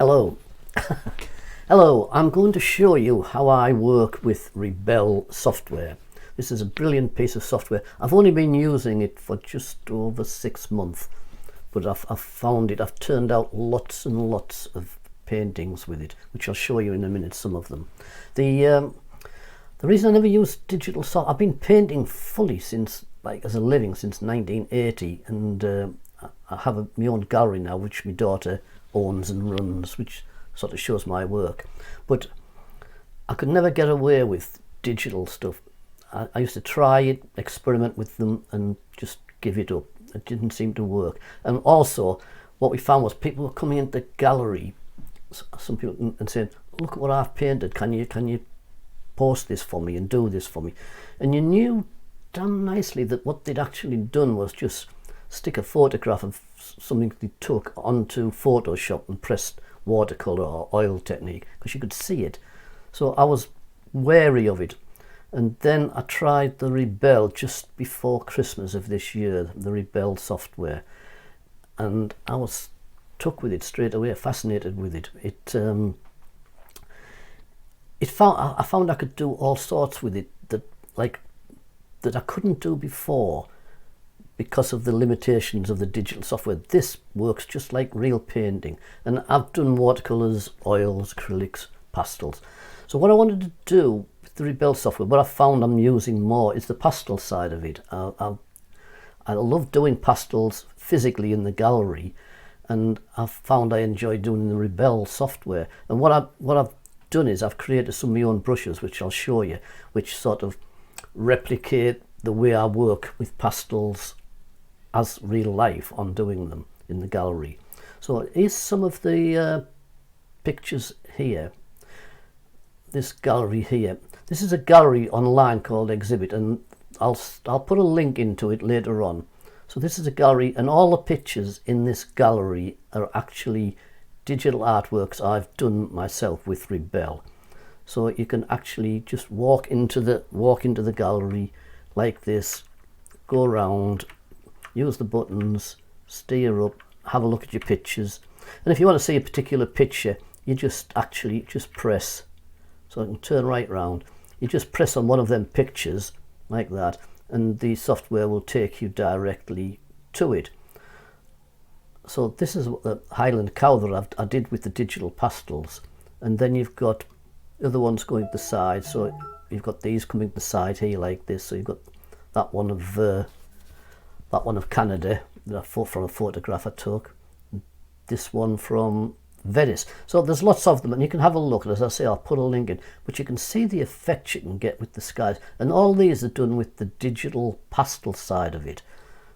Hello. Hello, I'm going to show you how I work with Rebelle software. This is a brilliant piece of software. I've only been using it for just over 6 months, but I've found it, I've turned out lots and lots of paintings with it, which I'll show you in a minute, some of them. The reason I never used digital software, I've been painting fully since, like as a living, since 1980, and I have my own gallery now, which my daughter owns and runs, which sort of shows my work. But I could never get away with digital stuff. I used to try it, experiment with them, and just give it up. It didn't seem to work. And also, what we found was people were coming into the gallery, some people, and saying, "Look at what I've painted. Can you post this for me and do this for me?" And you knew damn nicely that what they'd actually done was just stick a photograph of something they took onto Photoshop and pressed watercolor or oil technique, because you could see it. So I was wary of it, and then I tried the Rebelle just before Christmas of this year, the Rebelle software, and I was took with it straight away, fascinated with it. I found I could do all sorts with it that I couldn't do before, because of the limitations of the digital software. This works just like real painting, and I've done watercolors, oils, acrylics, pastels. So what I wanted to do with the Rebelle software, what I found I'm using more, is the pastel side of it. I love doing pastels physically in the gallery, and I've found I enjoy doing the Rebelle software. And what I've done is I've created some of my own brushes, which I'll show you, which sort of replicate the way I work with pastels as real life on doing them in the gallery. So here's some of the pictures here. This gallery here. This is a gallery online called Exhibit, and I'll put a link into it later on. So this is a gallery, and all the pictures in this gallery are actually digital artworks I've done myself with Rebelle. So you can actually just walk into the gallery like this, go around, use the buttons, steer up, have a look at your pictures, and if you want to see a particular picture, you just press. So I can turn right round. You just press on one of them pictures like that, and the software will take you directly to it. So this is the Highland cow that I did with the digital pastels, and then you've got other ones going to the side. So you've got these coming to the side here like this. So you've got that one of Canada from a photograph I took. This one from Venice. So there's lots of them, and you can have a look. As I say, I'll put a link in, but you can see the effect you can get with the skies, and all these are done with the digital pastel side of it.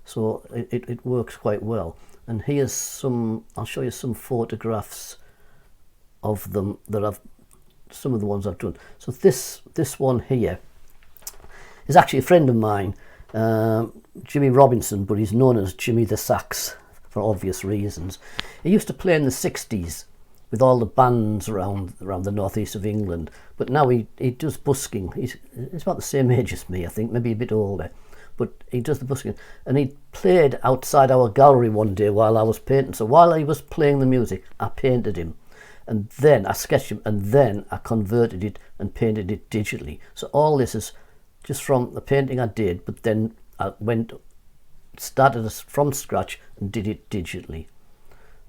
So it works quite well. And here's I'll show you some photographs of them some of the ones I've done. So this one here is actually a friend of mine, Jimmy Robinson, but he's known as Jimmy the Sax for obvious reasons. He used to play in the 60s with all the bands around the northeast of England, but now he does busking. He's about the same age as me, I think, maybe a bit older, but he does the busking. And he played outside our gallery one day while I was painting. So while he was playing the music, I painted him, and then I sketched him, and then I converted it and painted it digitally. So all this is just from the painting I did, but then I started from scratch and did it digitally.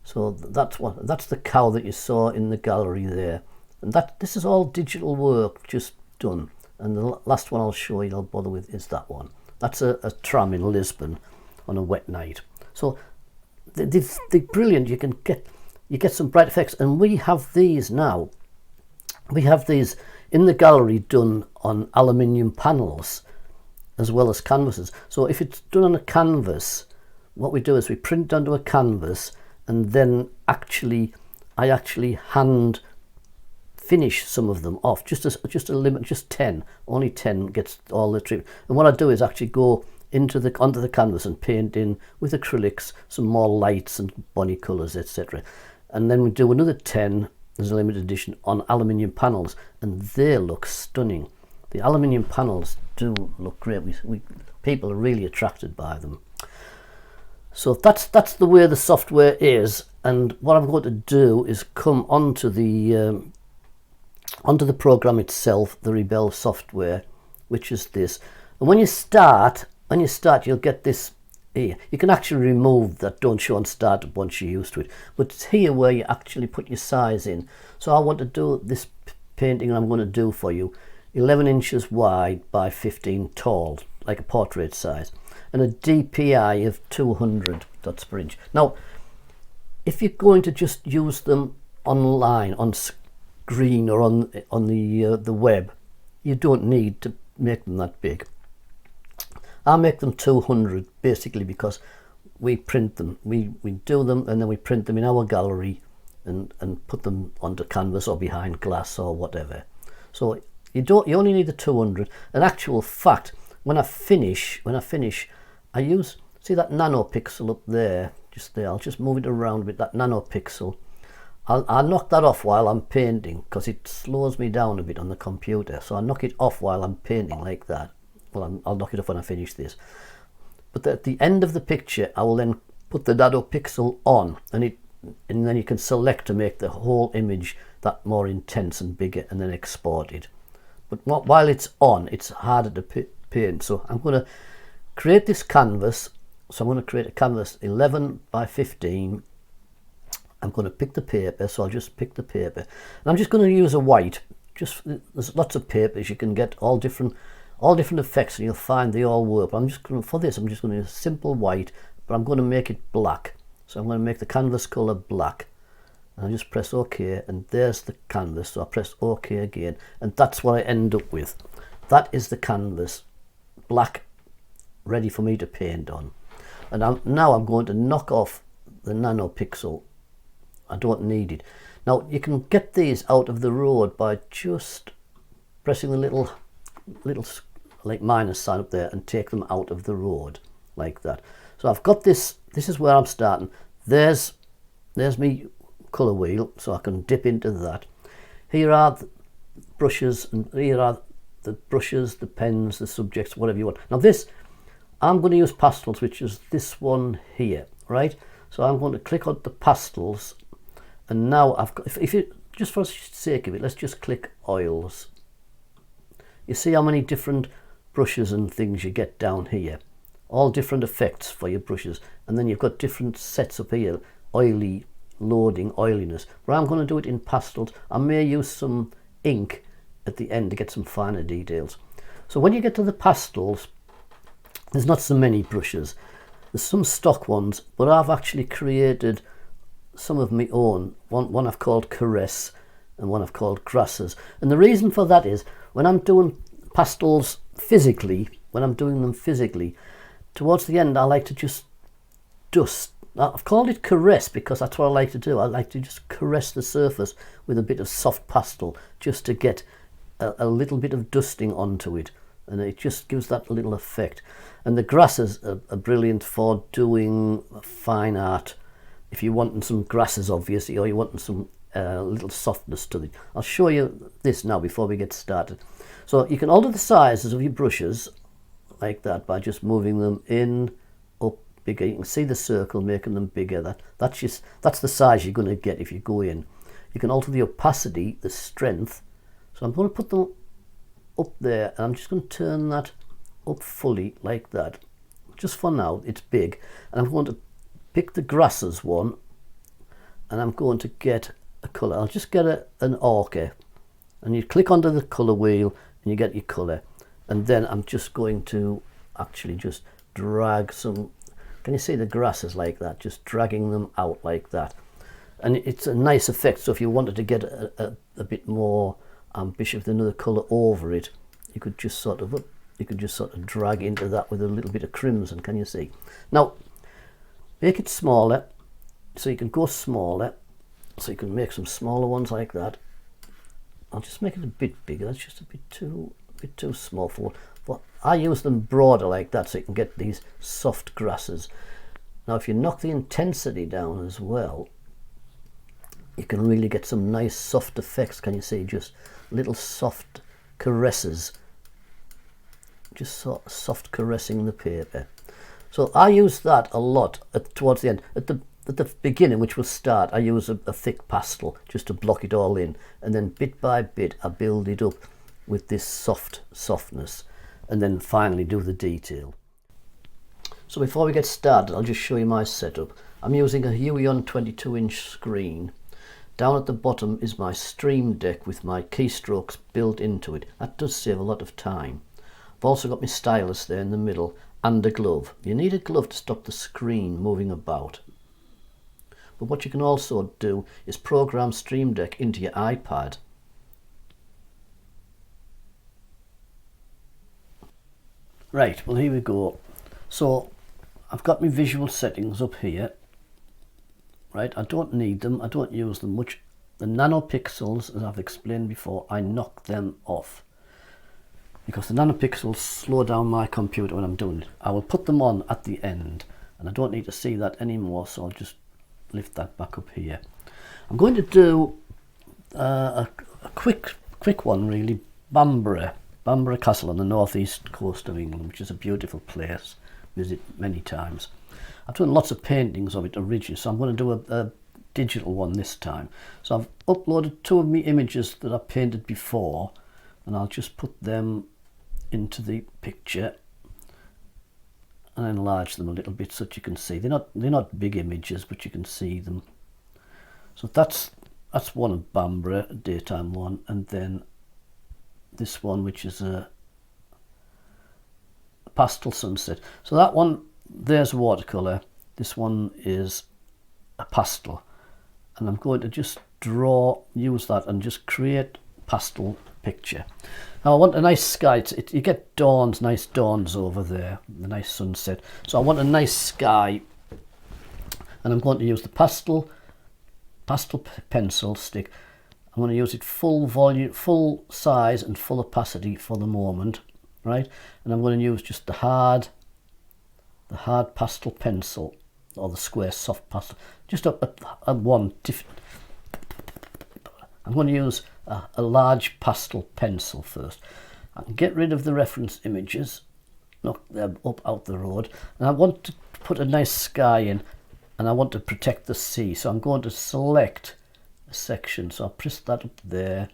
So that's the cow that you saw in the gallery there, and this is all digital work just done. And the last one I'll show you, I'll bother with, is that one. That's a tram in Lisbon on a wet night. So they're brilliant. You get some bright effects, and we have these now. We have these in the gallery done on aluminium panels as well as canvases. So if it's done on a canvas, what we do is we print onto a canvas, and then I actually hand finish some of them off, just a limit, just 10, only 10 gets all the treatment. And what I do is actually go onto the canvas and paint in with acrylics some more lights and bonny colours, etc. And then we do another 10 as a limited edition on aluminium panels, and they look stunning. The aluminium panels do look great. People are really attracted by them. So that's the way the software is, and what I'm going to do is come onto the program itself, the Rebelle software, which is this. And when you start, you'll get this here. You can actually remove that don't show on startup once you're used to it, but it's here where you actually put your size in. So I want to do this painting I'm going to do for you, 11 inches wide by 15 tall, like a portrait size, and a DPI of 200 dots per inch. Now, if you're going to just use them online, on screen, or on the web, you don't need to make them that big. I make them 200 basically because we print them. We do them and then we print them in our gallery and put them onto canvas or behind glass or whatever. So you only need the 200. An actual fact, when I finish, I use, see that nanopixel up there, just there. I'll just move it around with that nanopixel. I'll knock that off while I'm painting because it slows me down a bit on the computer. So I'll knock it off while I'm painting like that. Well, I'll knock it off when I finish this. But at the end of the picture, I will then put the nanopixel on, and then you can select to make the whole image that more intense and bigger, and then export it. But while it's on, it's harder to paint. So I'm going to create this canvas. So I'm going to create a canvas 11 by 15. I'm going to pick the paper, so I'll just pick the paper. And I'm just going to use a white. There's lots of papers you can get, all different effects, and you'll find they all work. But I'm just going to use simple white, but I'm going to make it black. So I'm going to make the canvas color black. And I just press OK, and there's the canvas. So I press OK again, and that's what I end up with. That is the canvas, black, ready for me to paint on. And now I'm going to knock off the nanopixel. I don't need it. Now you can get these out of the road by just pressing the little like minus sign up there and take them out of the road like that. So I've got this. This is where I'm starting. There's me colour wheel, so I can dip into that. Here are the brushes, and here are the brushes, the pens, the subjects, whatever you want. Now this, I'm going to use pastels, which is this one here, right? So I'm going to click on the pastels, and now I've got, if you, just for the sake of it, let's just click oils. You see how many different brushes and things you get down here, all different effects for your brushes, and then you've got different sets up here, oily, loading, oiliness. But I'm going to do it in pastels. I may use some ink at the end to get some finer details. So when you get to the pastels, there's not so many brushes. There's some stock ones, but I've actually created some of my own. One I've called Caress, and one I've called Grasses. And the reason for that is, when I'm doing pastels physically, towards the end I like to just dust. Now, I've called it Caress because that's what I like to do. I like to just caress the surface with a bit of soft pastel, just to get a little bit of dusting onto it, and it just gives that little effect. And the grasses are brilliant for doing fine art. If you're wanting some grasses, obviously, or you're wanting some little softness to it. I'll show you this now before we get started. So you can alter the sizes of your brushes like that by just moving them in, up, bigger. You can see the circle making them bigger. That's the size you're going to get if you go in. You can alter the opacity, the strength. So I'm going to put them up there, and I'm just going to turn that up fully like that. Just for now, it's big. And I'm going to pick the grasses one, and I'm going to get a colour. I'll just get an ochre, and you click onto the colour wheel and you get your colour. And then I'm just going to actually just drag some, can you see the grasses like that, just dragging them out like that. And it's a nice effect. So if you wanted to get a bit more ambitious with another colour over it, you could just sort of drag into that with a little bit of crimson. Can you see? Now make it smaller, so you can go smaller, so you can make some smaller ones like that. I'll just make it a bit bigger. That's just a bit too small for, but I use them broader like that, so you can get these soft grasses. Now if you knock the intensity down as well, you can really get some nice soft effects. Can you see? Just little soft caresses, just sort of soft caressing the paper. So I use that a lot towards the end. At the beginning, which will start, I use a thick pastel just to block it all in, and then bit by bit I build it up with this softness, and then finally do the detail. So before we get started, I'll just show you my setup. I'm using a Huion 22-inch screen. Down at the bottom is my Stream Deck with my keystrokes built into it. That does save a lot of time. I've also got my stylus there in the middle and a glove. You need a glove to stop the screen moving about. But what you can also do is program Stream Deck into your iPad. Right, well here we go. So I've got my visual settings up here. Right, I don't need them, I don't use them much. The nanopixels, as I've explained before, I knock them off because the nanopixels slow down my computer when I'm doing it. I will put them on at the end, and I don't need to see that anymore, so I'll just lift that back up here. I'm going to do a quick one really. Bamburgh Castle on the northeast coast of England, which is a beautiful place. Visit many times. I've done lots of paintings of it originally, so I'm going to do a digital one this time. So I've uploaded 2 of my images that I painted before, and I'll just put them into the picture and enlarge them a little bit so that you can see. They're not big images, but you can see them. So that's one of Bamburgh, a daytime one, and then this one, which is a pastel sunset. So that one, there's watercolour, this one is a pastel, and I'm going to just use that and just create pastel picture. Now I want a nice sky. You get dawns, nice dawns over there, the nice sunset. So I want a nice sky, and I'm going to use the pastel pencil stick. I'm going to use it full volume, full size and full opacity for the moment, right? And I'm going to use just the hard pastel pencil, or the square soft pastel, just a one different. I'm going to use a large pastel pencil first. I can get rid of the reference images, knock them up out the road, and I want to put a nice sky in, and I want to protect the sea, so I'm going to select a section. So I'll press that up there,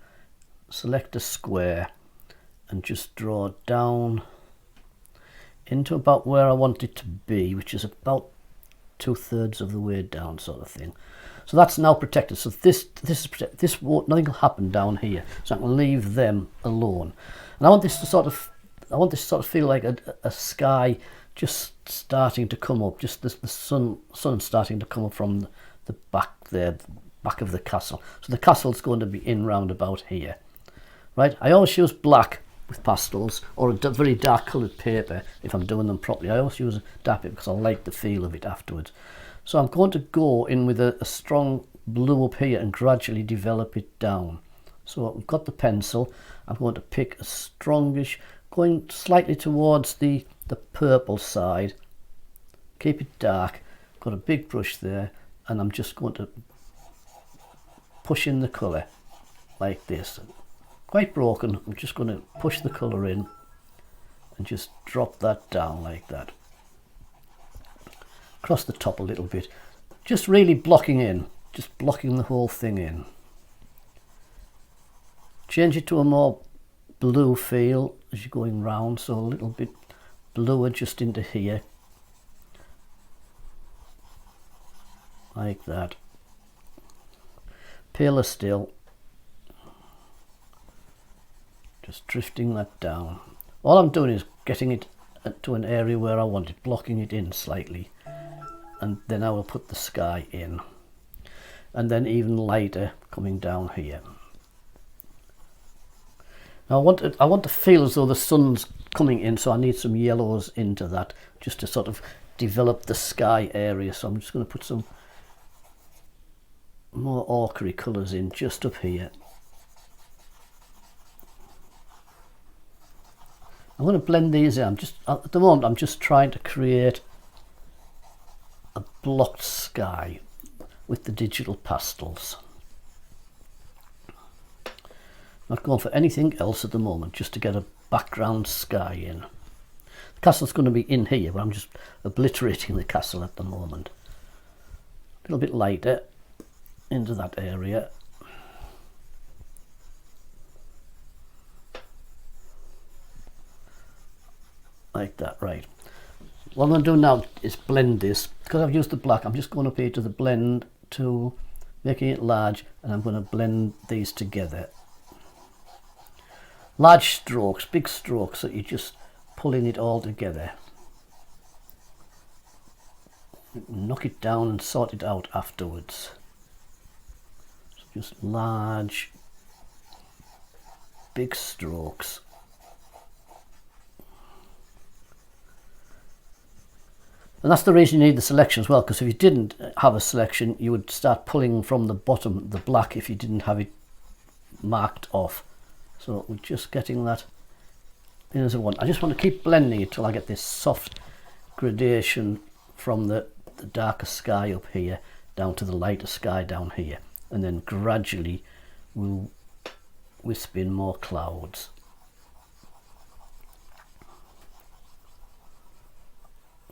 select a square, and just draw down into about where I want it to be, which is about 2/3 of the way down, sort of thing. So that's now protected. So this is protected. This won't, nothing will happen down here. So I can leave them alone. And I want this to sort of feel like a sky just starting to come up, just the sun starting to come up from the back there, the back of the castle. So the castle's going to be in round about here, right? I always use black with pastels, or a very dark coloured paper if I'm doing them properly. I always use a dark paper because I like the feel of it afterwards. So I'm going to go in with a strong blue up here and gradually develop it down. So I've got the pencil. I'm going to pick a strongish, going slightly towards the purple side. Keep it dark. Got a big brush there, and I'm just going to push in the colour like this. Quite broken. I'm just going to push the colour in and just drop that down like that. Across the top a little bit. Just really blocking in. Just blocking the whole thing in. Change it to a more blue feel as you're going round, so a little bit bluer just into here. Like that. Paler still. Just drifting that down. All I'm doing is getting it to an area where I want it, blocking it in slightly, and then I will put the sky in, and then even lighter coming down here. Now I want to feel as though the sun's coming in, so I need some yellows into that just to sort of develop the sky area. So I'm just going to put some more ochre colours in just up here. I'm going to blend these in. At the moment I'm just trying to create a blocked sky with the digital pastels. Not going for anything else at the moment, just to get a background sky in. The castle's going to be in here, but I'm just obliterating the castle at the moment. A little bit lighter into that area. Like that, right. What I'm going to do now is blend this. Because I've used the black, I'm just going up here to the blend tool, making it large, and I'm going to blend these together. Large strokes, big strokes, so you're just pulling it all together. Knock it down and sort it out afterwards. So just large, big strokes. And that's the reason you need the selection as well, because if you didn't have a selection, you would start pulling from the bottom, the black, if you didn't have it marked off. So we're just getting that in as a one. I just want to keep blending it till I get this soft gradation from the darker sky up here down to the lighter sky down here. And then gradually we'll wisp in more clouds.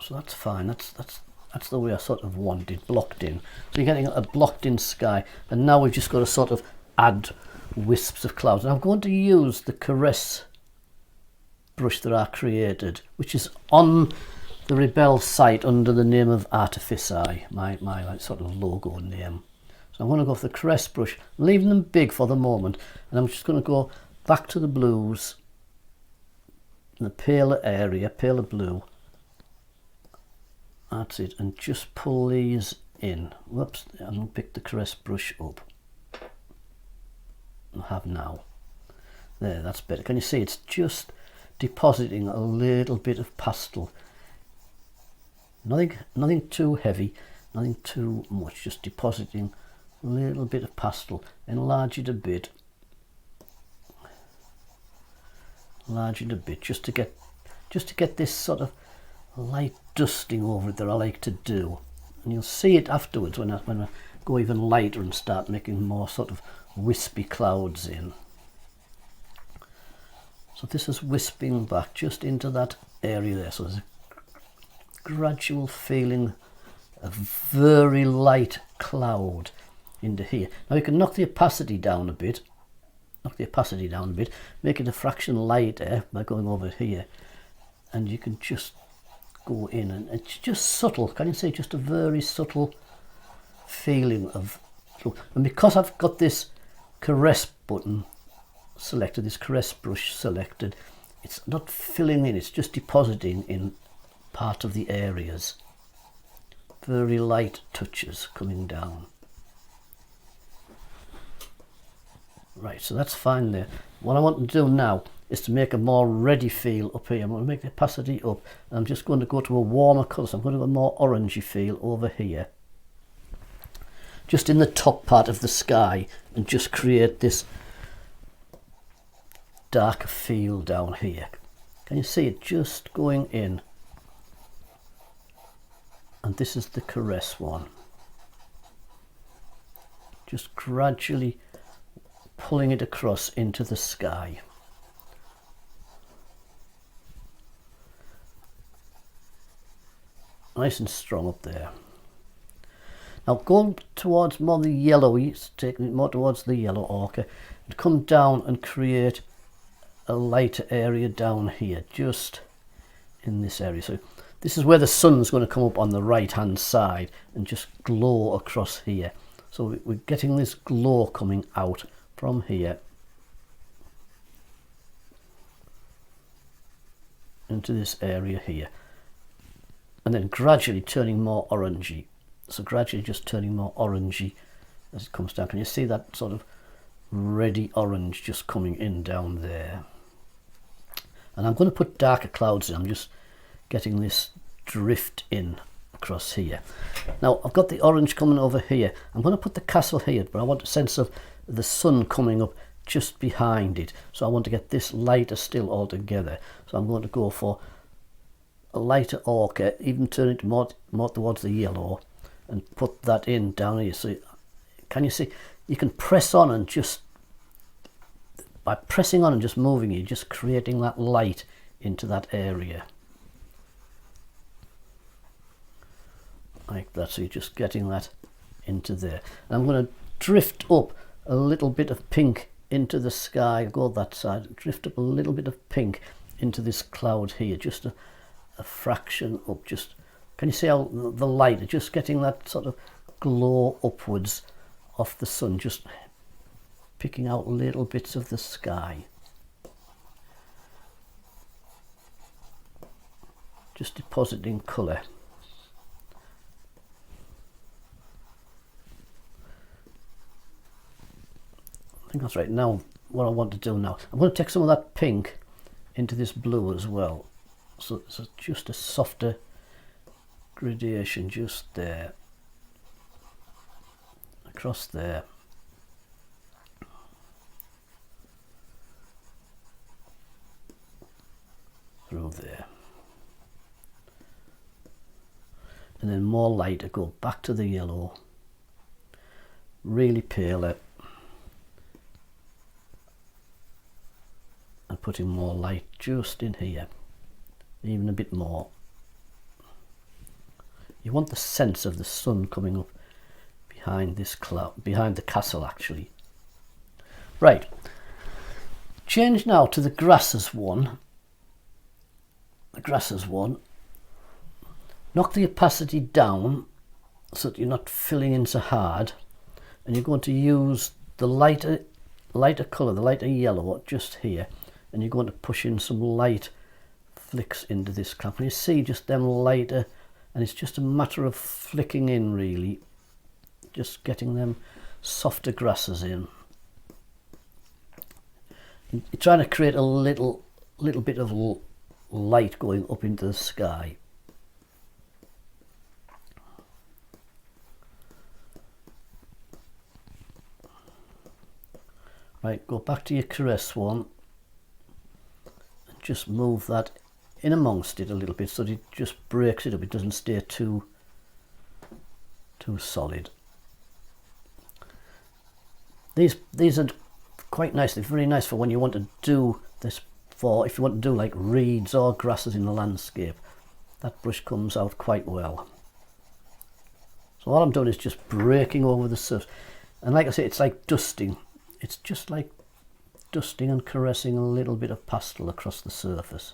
So that's fine, that's the way I sort of want it, blocked in. So you're getting a blocked in sky, and now we've just got to sort of add wisps of clouds. And I'm going to use the Caress brush that I created, which is on the Rebelle site under the name of Artifici, my like sort of logo name. So I'm going to go for the Caress brush, leaving them big for the moment, and I'm just going to go back to the blues, in the paler area, paler blue. That's it, and just pull these in. Whoops, I haven't picked the Caress brush up. I have now. There, that's better. Can you see it's just depositing a little bit of pastel. Nothing too heavy, nothing too much, just depositing a little bit of pastel. Enlarge it a bit. Enlarge it a bit, just to get this sort of light dusting over it that I like to do, and you'll see it afterwards when I go even lighter and start making more sort of wispy clouds in. So this is wisping back just into that area there, so there's a gradual feeling of very light cloud into here. Now you can knock the opacity down a bit, make it a fraction lighter by going over here, and you can just go in, and it's just subtle. Can you see, just a very subtle feeling of, and because I've got this Caress button selected, this Caress brush selected, it's not filling in, it's just depositing in part of the areas. Very light touches coming down. Right, so that's fine there. What I want to do now is to make a more ready feel up here. I'm going to make the opacity up, and I'm just going to go to a warmer colour, so I'm going to go a more orangey feel over here, just in the top part of the sky, and just create this darker feel down here. Can you see it just going in? And this is the Caress one, just gradually pulling it across into the sky. Nice and strong up there. Now go towards more the yellowy, taking it more towards the yellow ochre, and come down and create a lighter area down here, just in this area. So this is where the sun's going to come up on the right hand side and just glow across here. So we're getting this glow coming out from here into this area here, and then gradually turning more orangey. So gradually just turning more orangey as it comes down. Can you see that sort of reddy orange just coming in down there? And I'm going to put darker clouds in. I'm just getting this drift in across here. Now I've got the orange coming over here. I'm going to put the castle here, but I want a sense of the sun coming up just behind it. So I want to get this lighter still altogether. So I'm going to go for a lighter ochre, even turn it more towards the yellow, and put that in down here. So can you see, you can press on, and just by pressing on and just moving, you're just creating that light into that area. like that. So you're just getting that into there. And I'm going to drift up a little bit of pink into the sky. Go that side, drift up a little bit of pink into this cloud here, just a fraction up. Just, can you see how the light, just getting that sort of glow upwards off the sun, just picking out little bits of the sky, just depositing colour. I think that's right. Now what I want to do now, I'm going to take some of that pink into this blue as well, so it's just a softer gradation just there, across there, through there, and then more lighter, go back to the yellow, really paler, and putting more light just in here, even a bit more. You want the sense of the sun coming up behind this cloud, behind the castle actually. Right, change now to the grasses one. The grasses one, knock the opacity down so that you're not filling in so hard, and you're going to use the lighter colour, the lighter yellow just here, and you're going to push in some light flicks into this cloud. And you see just them lighter, and it's just a matter of flicking in really, just getting them softer grasses in. You're trying to create a little bit of light going up into the sky. Right, go back to your caress one and just move that in amongst it a little bit so that it just breaks it up, it doesn't stay too solid. These are quite nice, they're very nice for when you want to do this, for if you want to do like reeds or grasses in the landscape. That brush comes out quite well. So all I'm doing is just breaking over the surface, and like I say, it's like dusting. It's just like dusting and caressing a little bit of pastel across the surface.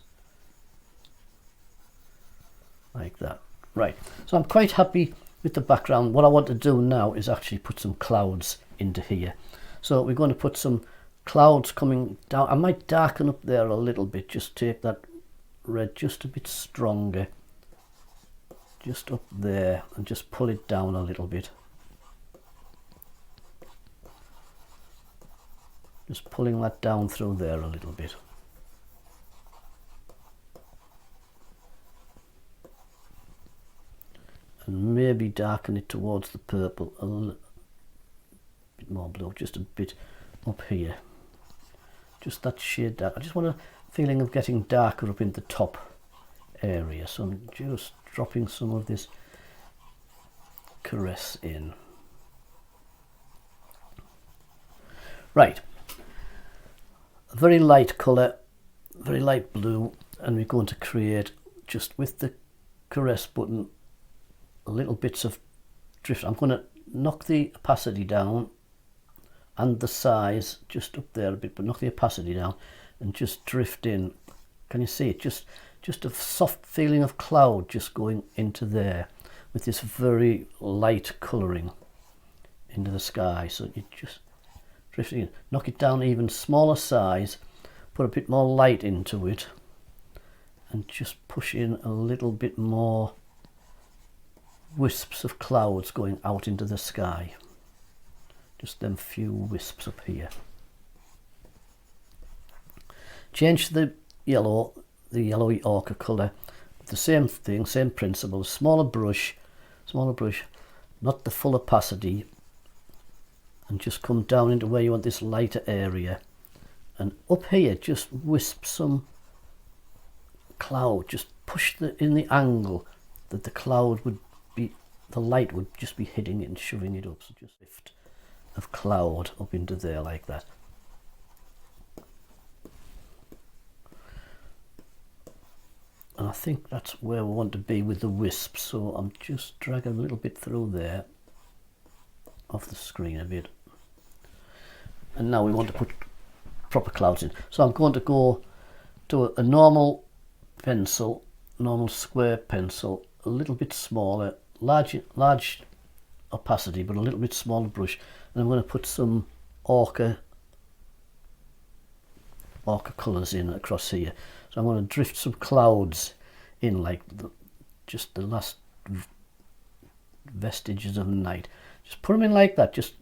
Like that. Right, so I'm quite happy with the background. What I want to do now is actually put some clouds into here. So we're going to put some clouds coming down. I might darken up there a little bit, just take that red just a bit stronger, just up there, and just pull it down a little bit. Just pulling that down through there a little bit. And maybe darken it towards the purple a little bit more blue, just a bit up here. Just that shade dark. I just want a feeling of getting darker up in the top area. So I'm just dropping some of this caress in. Right. A very light colour, very light blue, and we're going to create, just with the caress button, little bits of drift. I'm going to knock the opacity down and the size just up there a bit, but knock the opacity down and just drift in. Can you see it? Just a soft feeling of cloud just going into there with this very light colouring into the sky. So you just drift in, knock it down even smaller size, put a bit more light into it, and just push in a little bit more wisps of clouds going out into the sky. Just them few wisps up here. Change the yellowy ochre colour. The same thing, same principle. Smaller brush, not the full opacity, and just come down into where you want this lighter area. And up here, just wisp some cloud. Just push in the angle that the cloud would be, the light would just be hitting it and shoving it up. So just lift of cloud up into there like that. And I think that's where we want to be with the wisp, so I'm just dragging a little bit through there, off the screen a bit. And now we want to put proper clouds in. So I'm going to go to a normal pencil, normal square pencil, a little bit smaller, large opacity, but a little bit smaller brush. And I'm going to put some ochre colours in across here. So I'm going to drift some clouds in, like just the last vestiges of night. Just put them in like that, just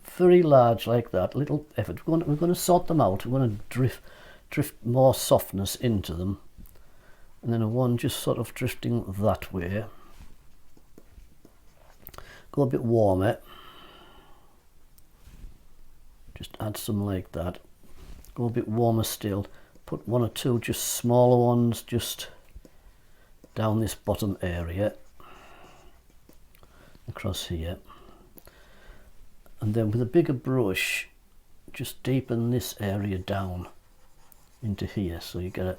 very large like that, little effort. We're going to sort them out. We're going to drift more softness into them. And then one just sort of drifting that way. Go a bit warmer. Just add some like that. Go a bit warmer still. Put one or two just smaller ones just down this bottom area. Across here. And then with a bigger brush, just deepen this area down into here, so you get a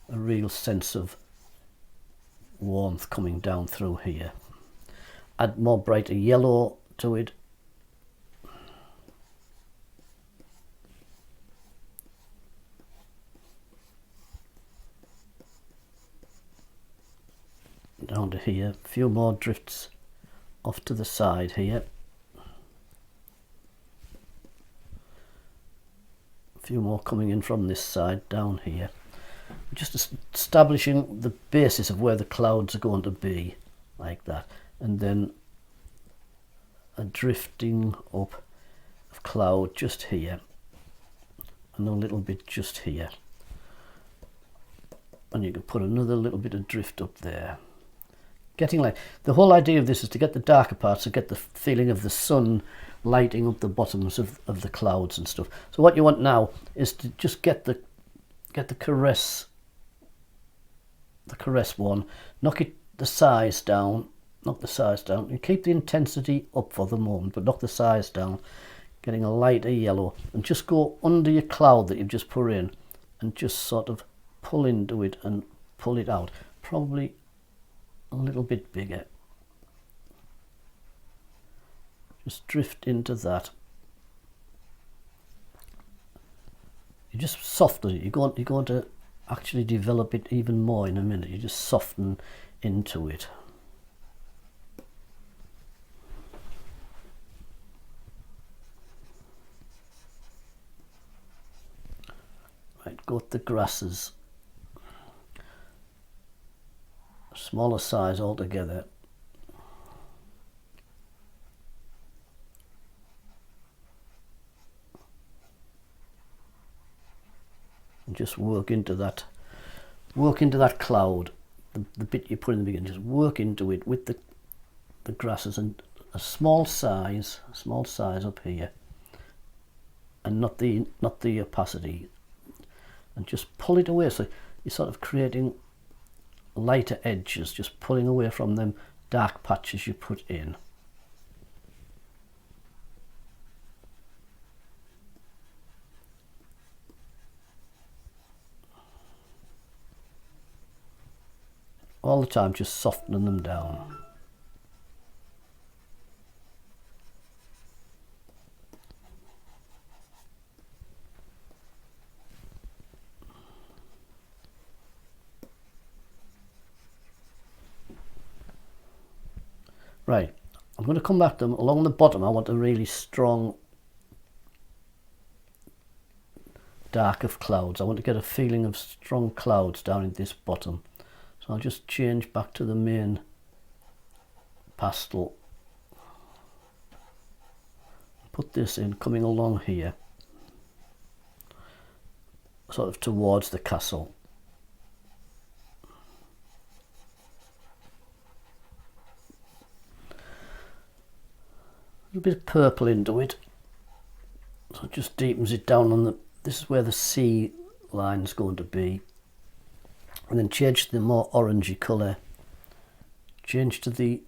real sense of warmth coming down through here. Add more brighter yellow to it. Down to here, a few more drifts off to the side here. A few more coming in from this side down here. Just establishing the basis of where the clouds are going to be, like that. And then a drifting up of cloud just here. And a little bit just here. And you can put another little bit of drift up there. Getting like, the whole idea of this is to get the darker parts, to get the feeling of the sun lighting up the bottoms of the clouds and stuff. So what you want now is to just get the caress one, knock the size down, and keep the intensity up for the moment, but knock the size down, getting a lighter yellow, and just go under your cloud that you've just put in and just sort of pull into it and pull it out, probably a little bit bigger. Just drift into that. You just soften it. You're going to actually develop it even more in a minute. You just soften into it. Right, go with the grasses. Smaller size altogether. And just work into that cloud, the bit you put in the beginning. Just work into it with the grasses, and a small size up here, and not the opacity, and just pull it away. So you're sort of creating lighter edges, just pulling away from them dark patches you put in. All the time just softening them down. Right, I'm going to come back to them along the bottom. I want a really strong dark of clouds. I want to get a feeling of strong clouds down in this bottom. So I'll just change back to the main pastel. Put this in, coming along here, sort of towards the castle. A little bit of purple into it, so it just deepens it down on the, this is where the sea line's going to be. And then change to the more orangey colour, change to the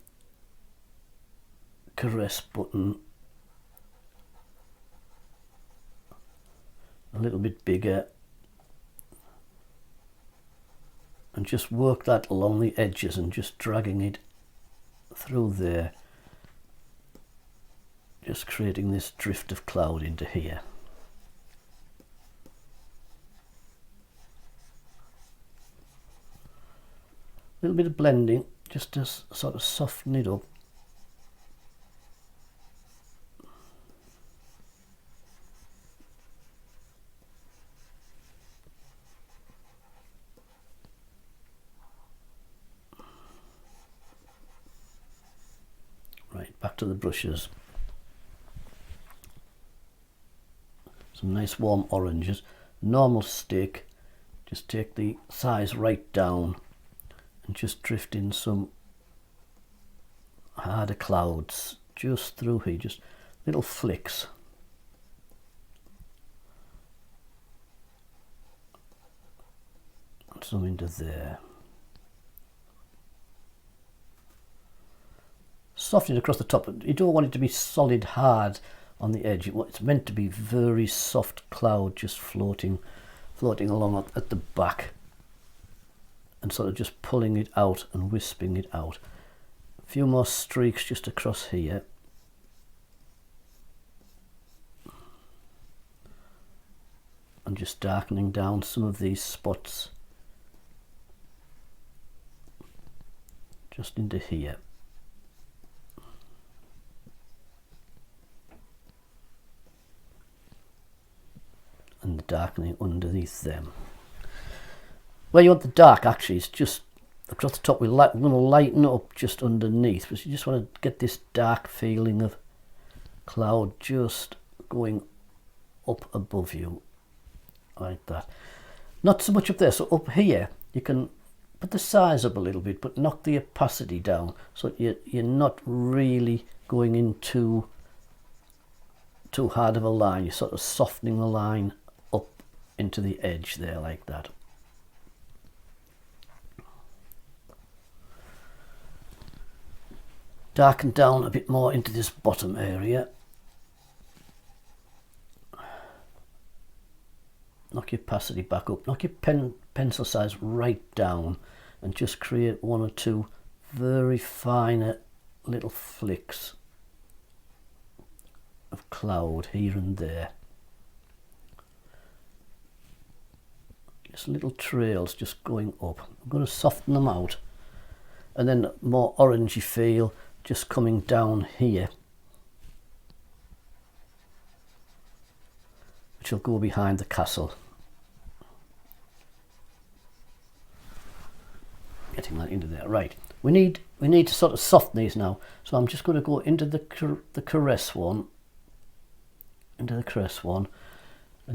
caress button, a little bit bigger, and and just work that along the edges and just dragging it through there, just creating this drift of cloud into here. A little bit of blending just to sort of soften it up. Right, back to the brushes. Some nice warm oranges. Normal stick, just take the size right down and just drift in some harder clouds just through here, just little flicks. And some into there. Soften it across the top. You don't want it to be solid hard on the edge. It's meant to be very soft cloud just floating along at the back, and sort of just pulling it out and wisping it out. A few more streaks just across here. And just darkening down some of these spots just into here. And the darkening underneath them. Where you want the dark actually is just across the top. We're going to lighten up just underneath, but you just want to get this dark feeling of cloud just going up above you like that. Not so much up there, so up here you can put the size up a little bit but knock the opacity down so you're not really going into too hard of a line. You're sort of softening the line up into the edge there like that. Darken down a bit more into this bottom area. Knock your opacity back up, knock your pencil size right down, and just create one or two very fine little flicks of cloud here and there. Just little trails just going up. I'm going to soften them out, and then more orangey feel just coming down here, which will go behind the castle. Getting that into there. Right, we need to sort of soften these now, so I'm just going to go into the caress one, and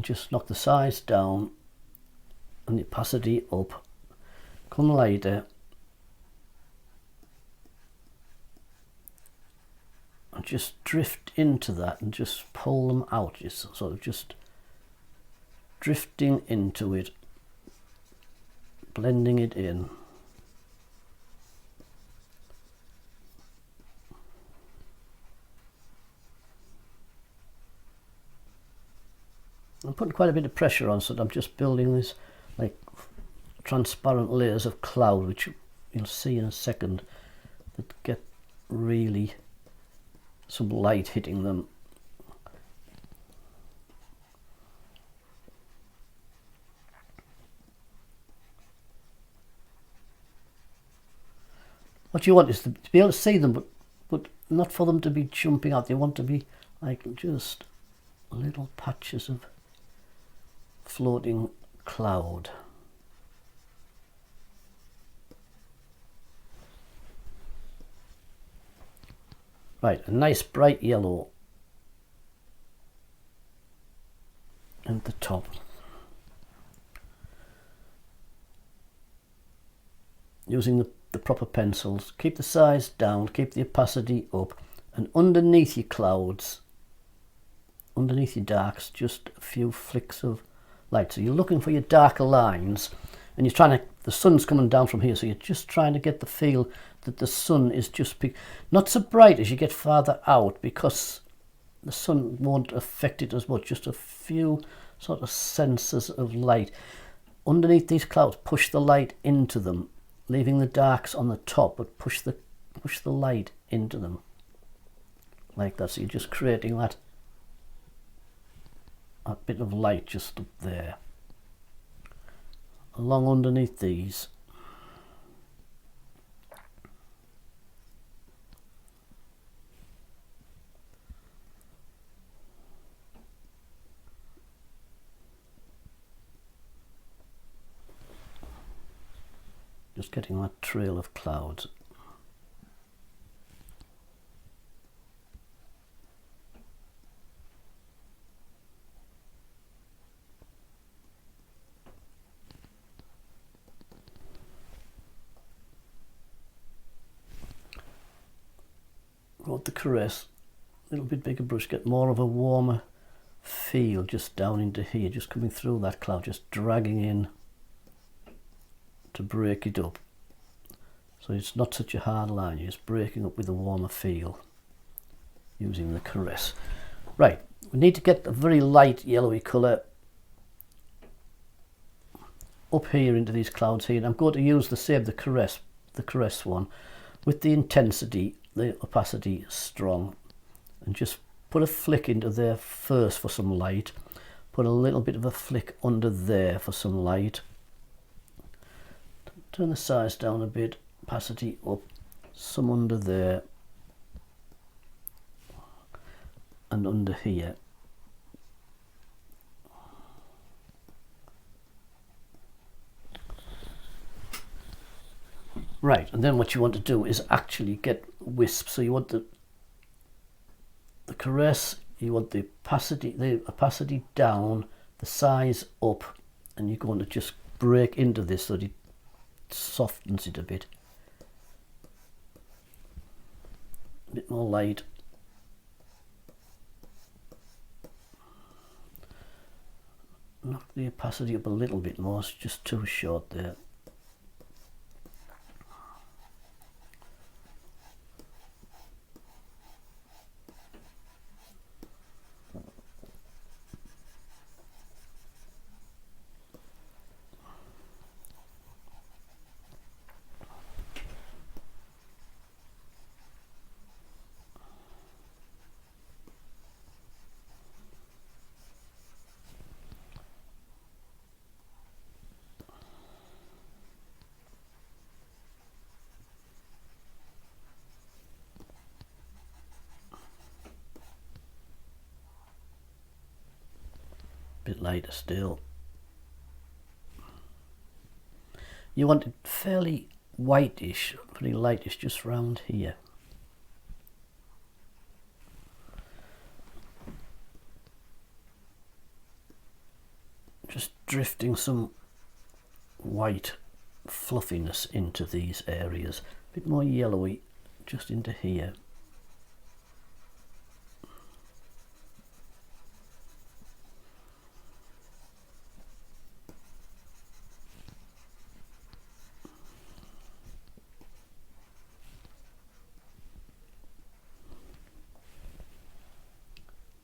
just knock the size down and the opacity up. Come later and just drift into that and just pull them out, just sort of just drifting into it, blending it in. I'm putting quite a bit of pressure on, so that I'm just building this like transparent layers of cloud, which you'll see in a second, that get really some light hitting them. What you want is to be able to see them, but not for them to be jumping out. They want to be like just little patches of floating cloud. Right, a nice bright yellow at the top. Using the proper pencils, keep the size down, keep the opacity up, and underneath your clouds, underneath your darks, just a few flicks of light. So you're looking for your darker lines, and you're trying to, the sun's coming down from here, so you're just trying to get the feel that the sun is just not so bright as you get farther out, because the sun won't affect it as much. Just a few sort of sensors of light. underneath these clouds, push the light into them, leaving the darks on the top, but push the light into them like that. So you're just creating that bit of light just up there, along underneath these. Just getting that trail of clouds. Got the caress, a little bit bigger brush, get more of a warmer feel just down into here, just coming through that cloud, just dragging in to break it up. So it's not such a hard line, you're just breaking up with a warmer feel using the caress. Right, we need to get a very light yellowy colour up here into these clouds here, and I'm going to use the caress one with the intensity, the opacity strong, and just put a flick into there first for some light, put a little bit of a flick under there for some light, turn the size down a bit, opacity up, some under there and under here. Right, and then what you want to do is actually get wisps. So you want the caress, you want the opacity down, the size up, and you're going to just break into this so that it softens it a bit more light. Knock the opacity up a little bit more, it's just too short there. Bit lighter still. You want it fairly whitish, pretty lightish just round here. Just drifting some white fluffiness into these areas. A bit more yellowy just into here.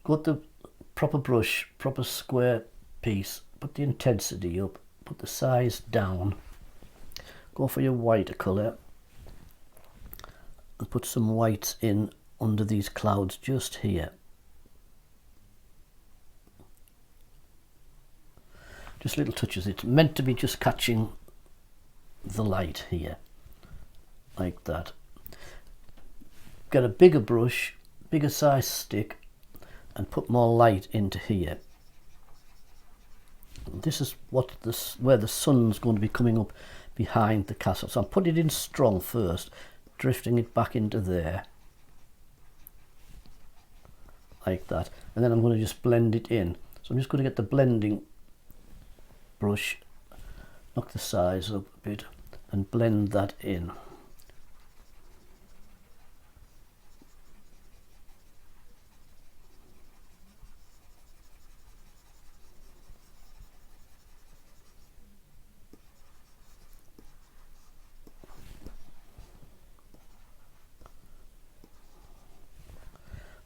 Got the proper brush, proper square piece, put the intensity up, put the size down, go for your whiter colour and put some whites in under these clouds just here. Just little touches, it's meant to be just catching the light here, like that. Get a bigger brush, bigger size stick, and put more light into here. This is where the sun's going to be coming up behind the castle. So I'm putting it in strong first, drifting it back into there, like that. And then I'm going to just blend it in. So I'm just going to get the blending brush, knock the size up a bit, and blend that in.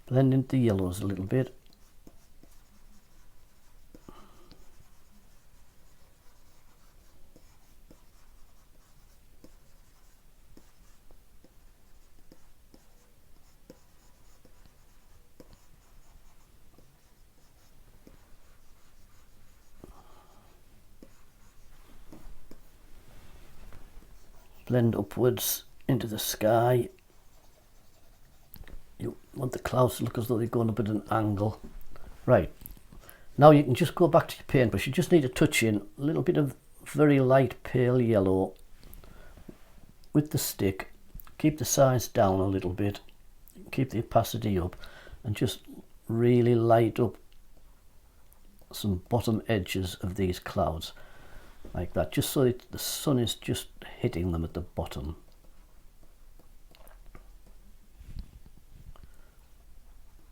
Blend into the yellows a little bit. blend upwards into the sky. You want the clouds to look as though they're going up at an angle. Right, now you can just go back to your paintbrush. You just need to touch in a little bit of very light pale yellow with the stick. Keep the size down a little bit, keep the opacity up, and just really light up some bottom edges of these clouds like that, just so that the sun is just hitting them at the bottom.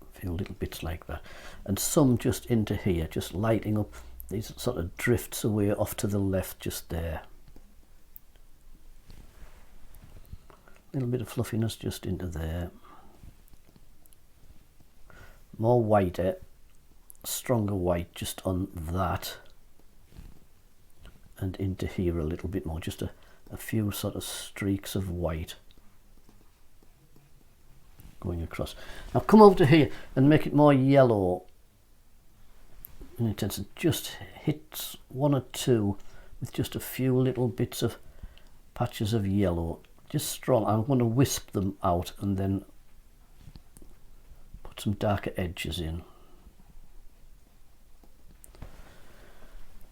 A few little bits like that, and some just into here, just lighting up these sort of drifts away off to the left, just there. A little bit of fluffiness just into there. More whiter, stronger white just on that, and into here a little bit more, just a few sort of streaks of white going across. Now come over to here and make it more yellow in intensity. Just hit one or two with just a few little bits of patches of yellow, just strong. I'm going to wisp them out and then put some darker edges in.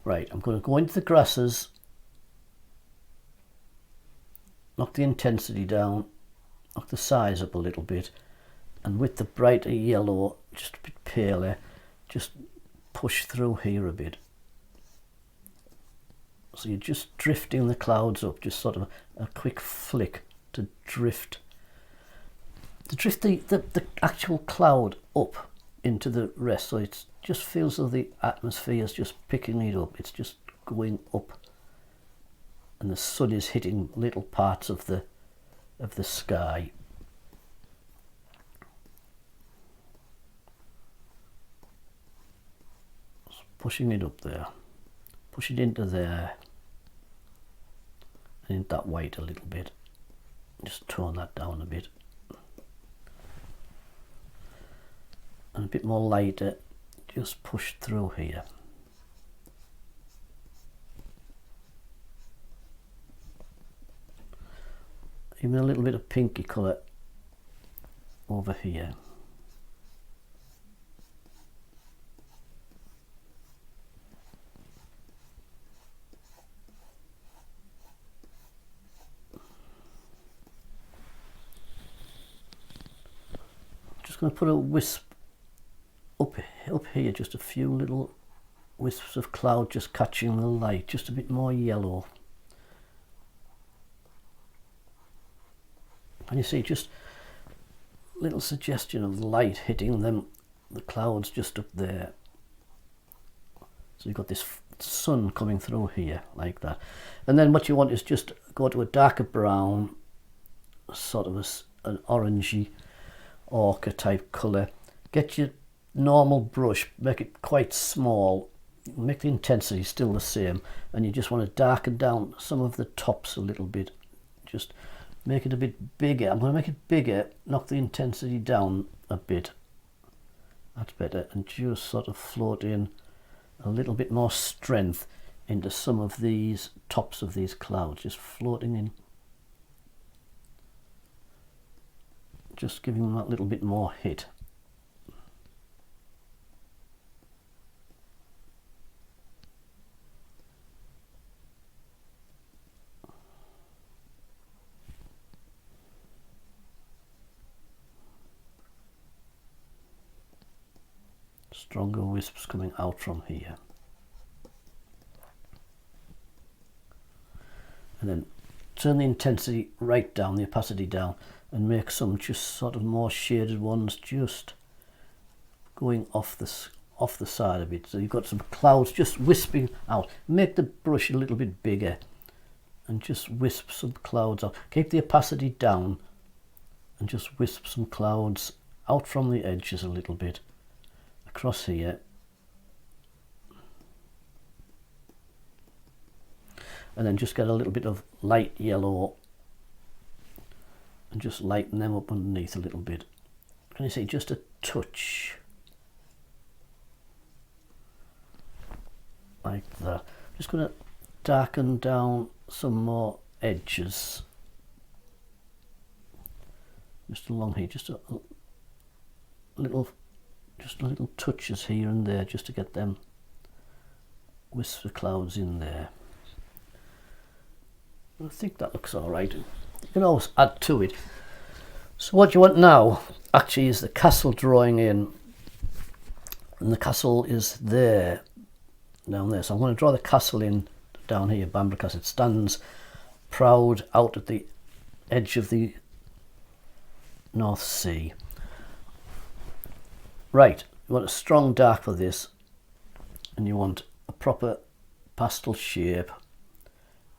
Right, I'm going to go into the grasses, knock the intensity down, knock the size up a little bit, and with the brighter yellow, just a bit paler, just push through here a bit. So you're just drifting the clouds up, just sort of a quick flick to drift the actual cloud up into the rest, so it just feels as though the atmosphere is just picking it up. It's just going up, and the sun is hitting little parts of the sky. Just pushing it up there, push it into there, and into that white a little bit. Just tone that down a bit. And a bit more lighter, just push through here. Even a little bit of pinky colour over here. Just going to put a wisp up here, just a few little wisps of cloud just catching the light, just a bit more yellow. And you see just little suggestion of light hitting them, the clouds just up there. So you've got this sun coming through here like that. And then what you want is just go to a darker brown, sort of an orangey ochre type colour. Get your normal brush, make it quite small, make the intensity still the same, and you just want to darken down some of the tops a little bit, just make it a bit bigger. I'm going to make it bigger, knock the intensity down a bit, that's better, and just sort of float in a little bit more strength into some of these tops of these clouds, just floating in, just giving them that little bit more hit. Stronger wisps coming out from here. And then turn the intensity right down, the opacity down, and make some just sort of more shaded ones just going off the side of it. So you've got some clouds just wisping out. Make the brush a little bit bigger and just wisp some clouds out. Keep the opacity down and just wisp some clouds out from the edges a little bit across here. And then just get a little bit of light yellow and just lighten them up underneath a little bit. Can you see, just a touch like that. Just going to darken down some more edges just along here, just a little touches here and there, just to get them wisps of clouds in there. I think that looks all right. You can always add to it. So what you want now actually is the castle drawing in, and the castle is there, down there. So I'm going to draw the castle in down here, Bamburgh Castle. It stands proud out at the edge of the North Sea. Right, you want a strong dark for this, and you want a proper pastel shape,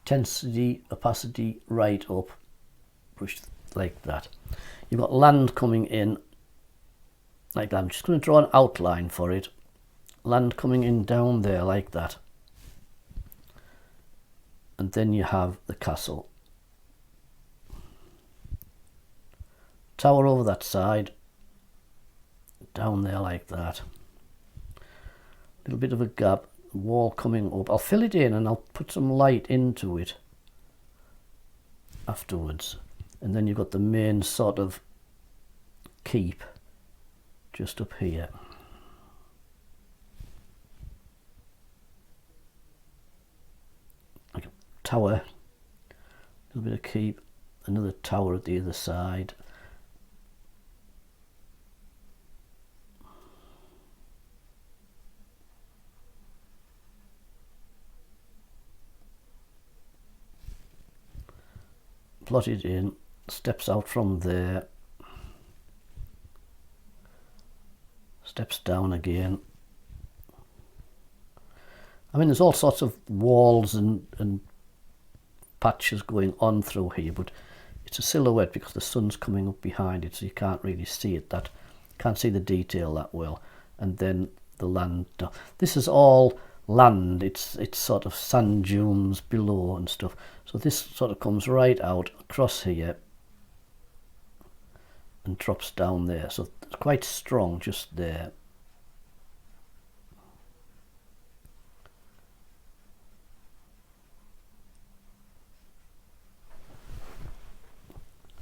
intensity, opacity right up, pushed like that. You've got land coming in like that. I'm just going to draw an outline for it. Land coming in down there like that. And then you have the castle. Tower over that side. Down there like that. Little bit of a gap. Wall coming up. I'll fill it in and I'll put some light into it afterwards. And then you've got the main sort of keep just up here. Like a tower, a little bit of keep, another tower at the other side. Plot it in, steps out from there, steps down again. I mean, there's all sorts of walls and patches going on through here, but it's a silhouette because the sun's coming up behind it, so you can't really see it, can't see the detail that well. And then the land, this is all land, it's sort of sand dunes below and stuff. So this sort of comes right out across here and drops down there. So it's quite strong just there.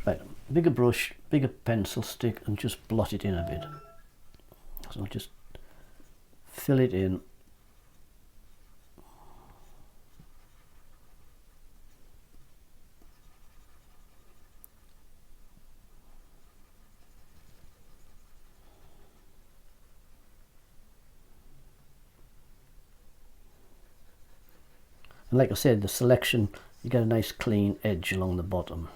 Right, bigger brush, bigger pencil stick, and just blot it in a bit. So I'll just fill it in. And like I said, the selection, you get a nice clean edge along the bottom.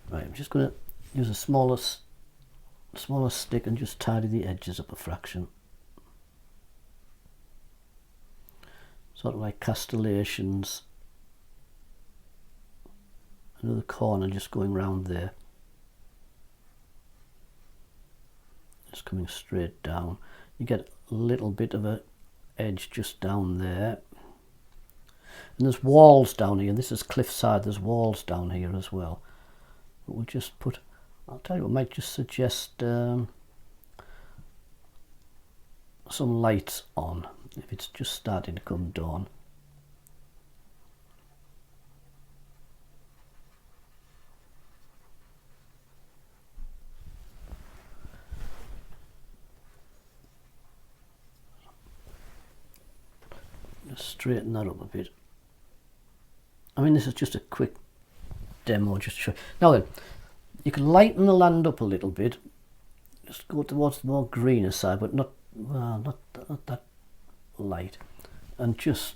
Right, I'm just going to use a smaller stick and just tidy the edges up a fraction. Sort of like castellations. Another corner just going round there. Just coming straight down. You get a little bit of a edge just down there. And there's walls down here. This is cliffside. There's walls down here as well. But we'll just put, I'll tell you what, I might just suggest some lights on if it's just starting to come dawn. Just straighten that up a bit. I mean, this is just a quick demo just to show. Now then, you can lighten the land up a little bit. Just go towards the more greener side, but not that light, and just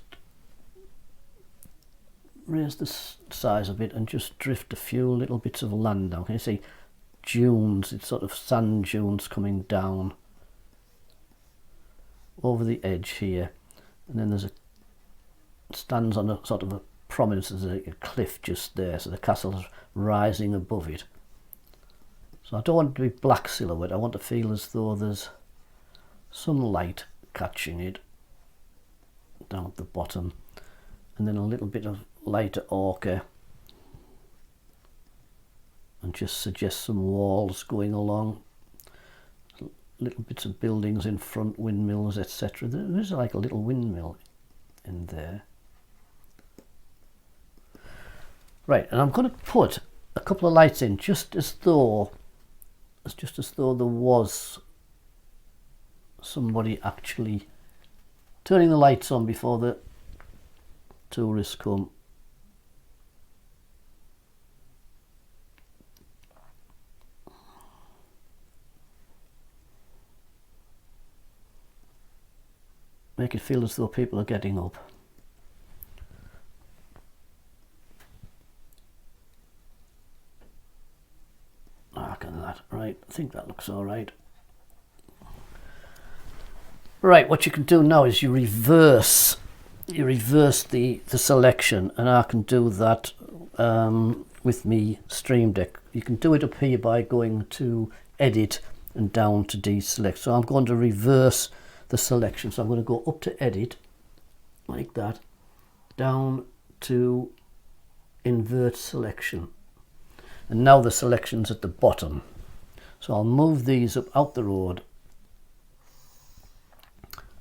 raise the size a bit and just drift a few little bits of land down. Can you see dunes? It's sort of sand dunes coming down over the edge here, and then there's a stands on a sort of a prominence, there's a cliff just there, so the castle's rising above it. So I don't want it to be black silhouette, I want to feel as though there's some light catching it down at the bottom, and then a little bit of lighter ochre and just suggest some walls going along, little bits of buildings in front, windmills, etc. There's like a little windmill in there. Right, and I'm going to put a couple of lights in just as though there was somebody actually turning the lights on before the tourists come. Make it feel as though people are getting up. Look at that. Right, I think that looks all right. Right, what you can do now is you reverse the selection, and I can do that with me Stream Deck. You can do it up here by going to Edit and down to Deselect. So I'm going to reverse the selection. So I'm going to go up to Edit like that, down to Invert Selection, and now the selection's at the bottom. So I'll move these up out the road,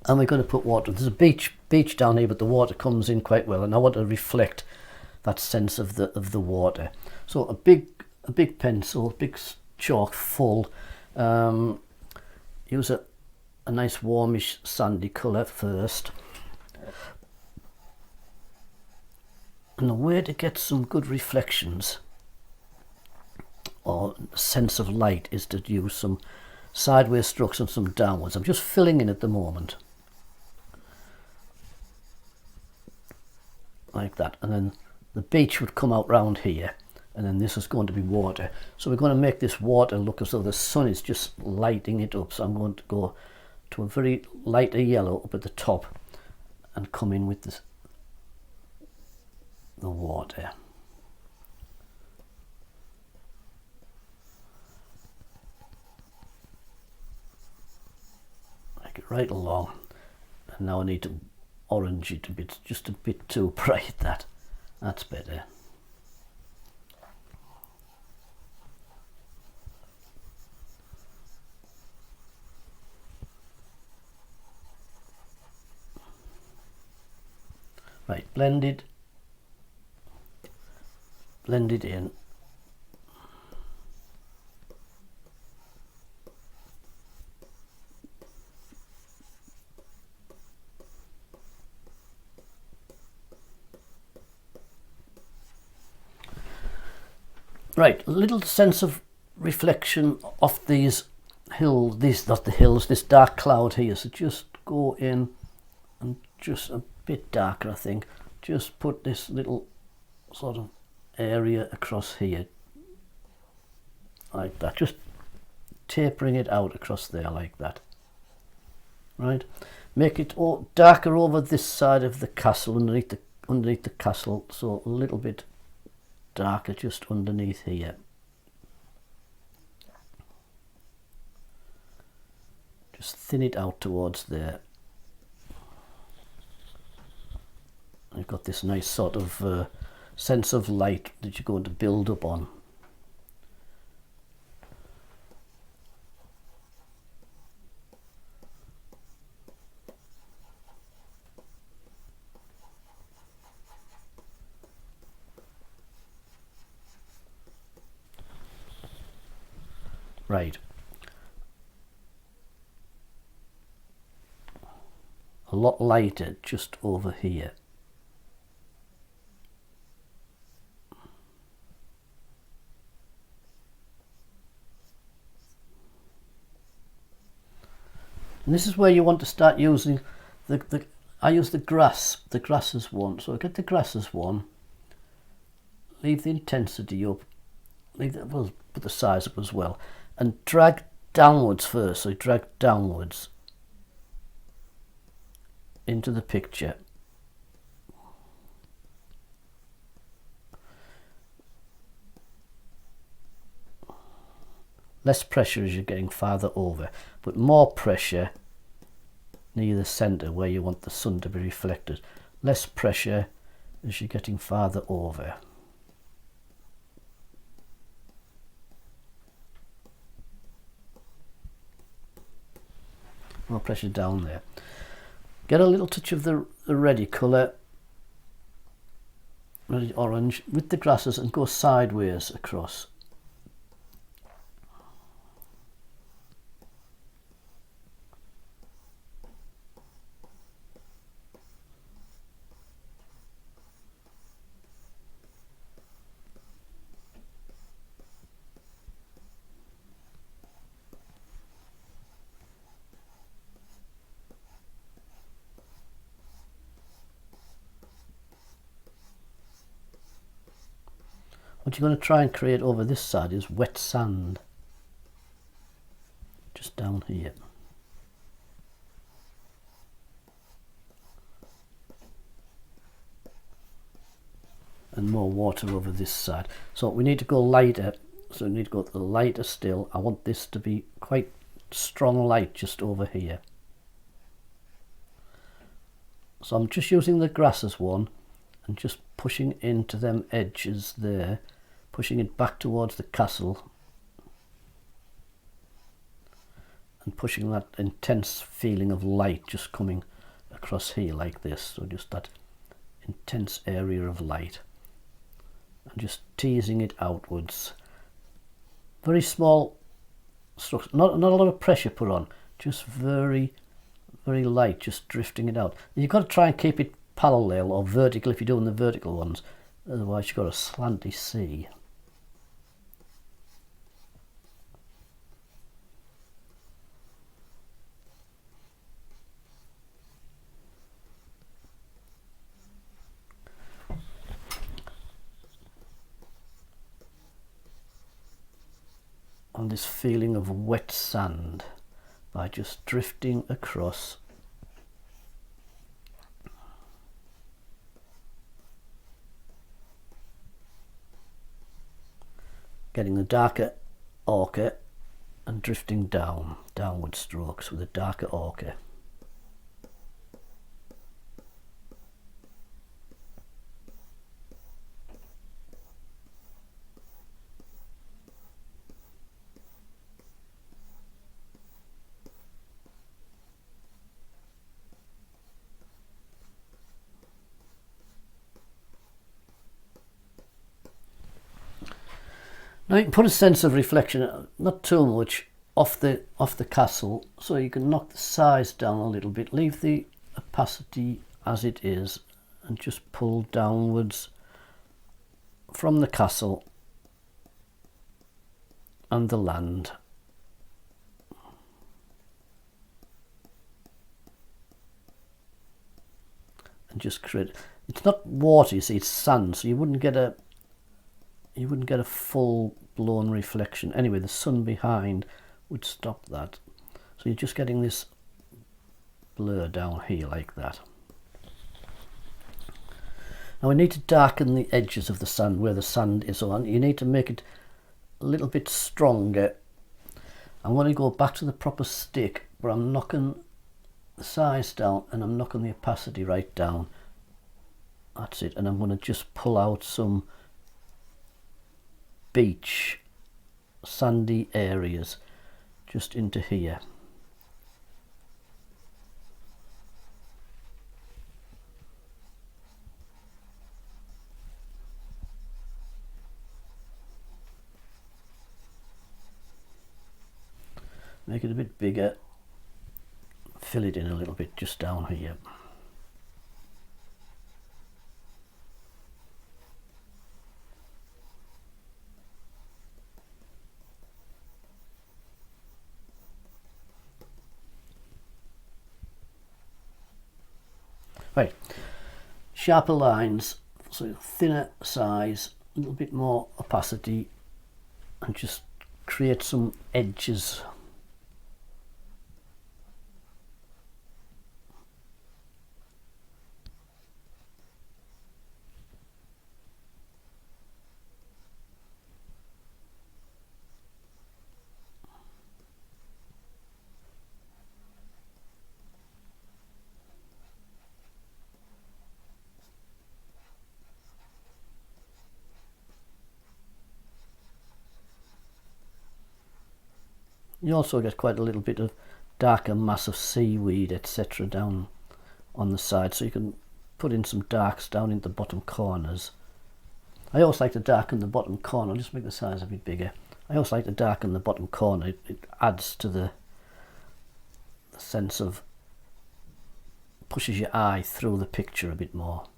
and we're going to put water. There's a beach down here, but the water comes in quite well, and I want to reflect that sense of the water. So a big pencil, big chalk full. Use a nice warmish sandy colour first. And the way to get some good reflections or sense of light is to use some sideways strokes and some downwards. I'm just filling in at the moment. Like that. And then the beach would come out round here. And then this is going to be water. So we're going to make this water look as though the sun is just lighting it up. So I'm going to go to a very lighter yellow up at the top and come in with this, the water. Like it right along. And now I need to orange it a bit, just a bit too bright. That's better. Right, blend it in. Right, a little sense of reflection off these hills, this dark cloud here. So just go in and just a bit darker, I think. Just put this little sort of area across here like that, just tapering it out across there like that. Right, make it all darker over this side of the castle, underneath the castle, so a little bit darker just underneath here. Just thin it out towards there. You've got this nice sort of sense of light that you're going to build up on. Right. A lot lighter just over here. And this is where you want to start using I use the grasses one. So I get the grasses one, leave the intensity up, well, put the size up as well, and drag downwards first. So drag downwards into the picture. Less pressure as you're getting farther over, but more pressure near the centre where you want the sun to be reflected. Less pressure as you're getting farther over. more pressure down there. Get a little touch of the reddy colour, reddy orange, with the grasses and go sideways across. What you're going to try and create over this side is wet sand, just down here. And more water over this side. So we need to go lighter, so we need to go lighter still. I want this to be quite strong light just over here. So I'm just using the grasses one and just pushing into them edges there, pushing it back towards the castle and pushing that intense feeling of light just coming across here like this. So just that intense area of light and just teasing it outwards. Very small strokes, not a lot of pressure put on, just very light, just drifting it out. You've got to try and keep it parallel or vertical if you're doing the vertical ones, otherwise you've got a slanty sea. On this feeling of wet sand by just drifting across. Getting the darker ochre and drifting downward strokes with a darker ochre. Now you can put a sense of reflection, not too much, off the castle, so you can knock the size down a little bit, leave the opacity as it is and just pull downwards from the castle and the land. And just create, it's not water, you see, it's sand, so you wouldn't get a full blown reflection. Anyway, the sun behind would stop that. So you're just getting this blur down here like that. Now we need to darken the edges of the sand where the sand is on. You need to make it a little bit stronger. I'm going to go back to the proper stick, but I'm knocking the size down and I'm knocking the opacity right down. That's it. And I'm going to just pull out some beach sandy areas just into here. Make it a bit bigger, fill it in a little bit just down here. Right, sharper lines, so thinner size, a little bit more opacity, and just create some edges. You also get quite a little bit of darker mass of seaweed, etc. down on the side, so you can put in some darks down in the bottom corners. I always like to darken the bottom corner, just make the size a bit bigger. I always like to darken the bottom corner, it adds to the sense of, pushes your eye through the picture a bit more.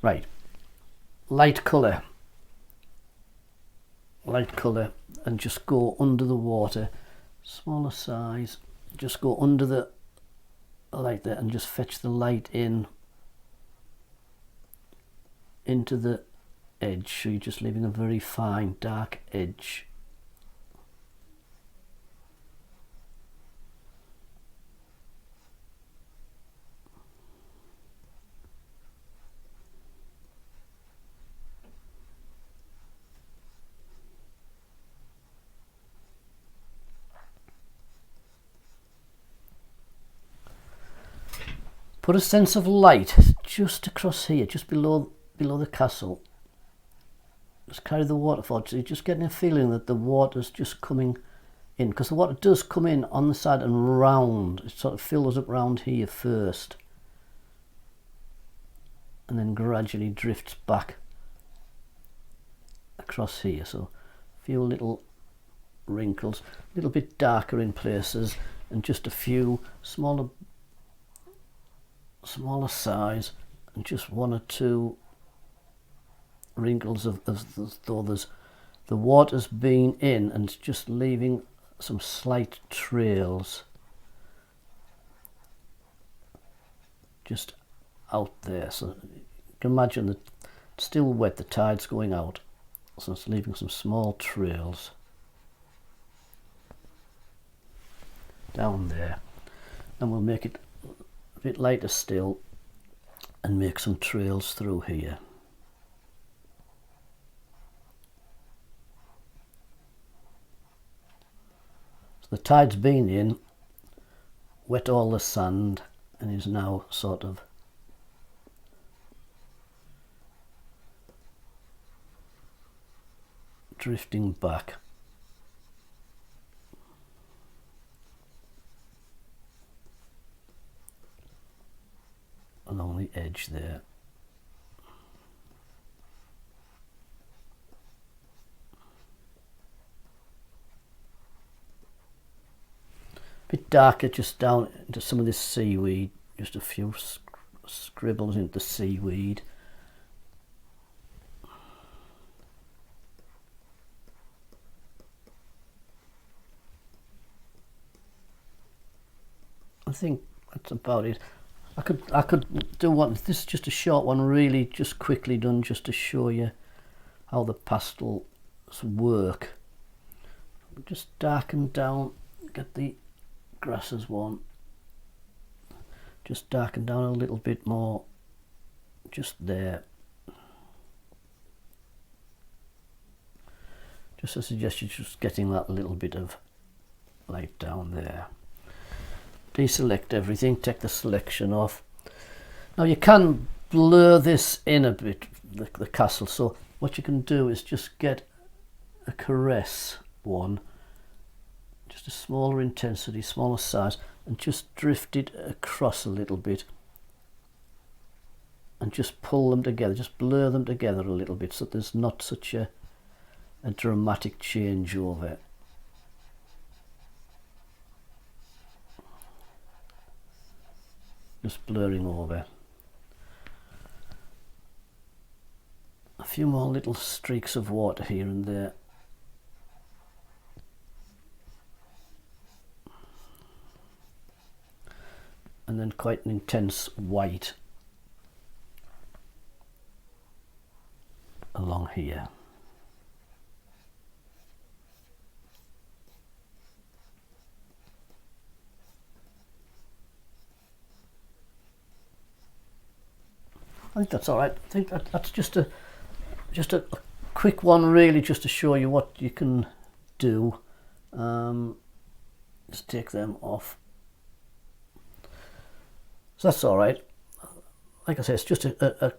Right, light colour, and just go under the water, smaller size, just go under the like that and just fetch the light in into the edge, so you're just leaving a very fine dark edge. Put a sense of light just across here, just below the castle. Just carry the water forward, so you're just getting a feeling that the water's just coming in, because the water does come in on the side and round. It sort of fills up round here first and then gradually drifts back across here. So a few little wrinkles, a little bit darker in places, and just a few smaller size, and just one or two wrinkles of though the water's been in, and just leaving some slight trails just out there. So you can imagine that it's still wet, the tide's going out, so it's leaving some small trails down there. And we'll make it a bit lighter still and make some trails through here. So the tide's been in, wet all the sand, and is now sort of drifting back. Along the edge there. A bit darker just down into some of this seaweed, just a few scribbles into the seaweed. I think that's about it. I could do one. This is just a short one, really, just quickly done, just to show you how the pastels work. Just darken down, get the grasses one. Just darken down a little bit more, just there. Just a suggestion, just getting that little bit of light down there. Deselect everything, take the selection off. Now you can blur this in a bit, the castle, so what you can do is just get a caress one, just a smaller intensity, smaller size, and just drift it across a little bit and just pull them together, just blur them together a little bit, so there's not such a dramatic change over. Just blurring over. A few more little streaks of water here and there. And then quite an intense white along here. I think that's all right. I think that's just a quick one, really, just to show you what you can do. Just take them off. So that's all right. Like I say, it's just a